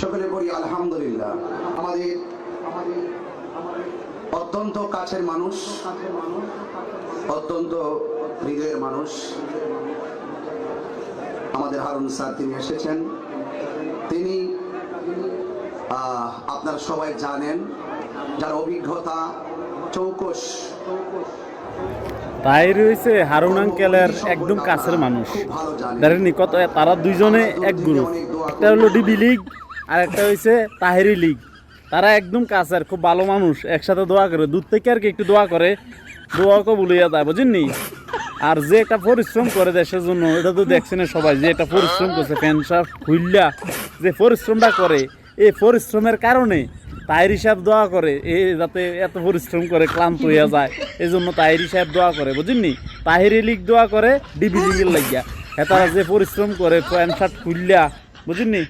সকলে বলি আলহামদুলিল্লাহ। আমাদের অত্যন্ত কাছের মানুষ, অত্যন্ত হৃদয়ের মানুষ আমাদের হারুন স্যার, তিনি এসেছেন। তিনি আপনারা সবাই জানেন, যার অভিজ্ঞতা চৌকস। তাই রয়েছে হারুন আঙ্কেলের একদম কাছের মানুষ। দেখেননি কত, তারা দুইজনে এক গ্রুপ, একটা হলো ডিবি লীগ আর একটা হয়েছে তাহেরি লীগ। তারা একদম কাছের, খুব ভালো মানুষ, একসাথে দোয়া করে, দূর থেকে আর কি একটু দোয়া করে, দোয়া কবুলিয়া যায়, বুঝেননি। আর যে একটা পরিশ্রম করে দেশের জন্য, এটা তো দেখছেন সবাই, যে একটা পরিশ্রম করছে প্যান্ট শার্ট খুললা, যে পরিশ্রমটা করে, এই পরিশ্রমের কারণে তাহেরি সাহেব দোয়া করে যাতে এত পরিশ্রম করে ক্লান্ত হইয়া যায়, এই জন্য তাহেরি সাহেব দোয়া করে, বুঝেননি। তাহেরি লীগ দোয়া করে ডিবি লীগের লাগিয়া, তারা যে পরিশ্রম করে প্যান্ট শার্ট খুললা, বুঝেননি।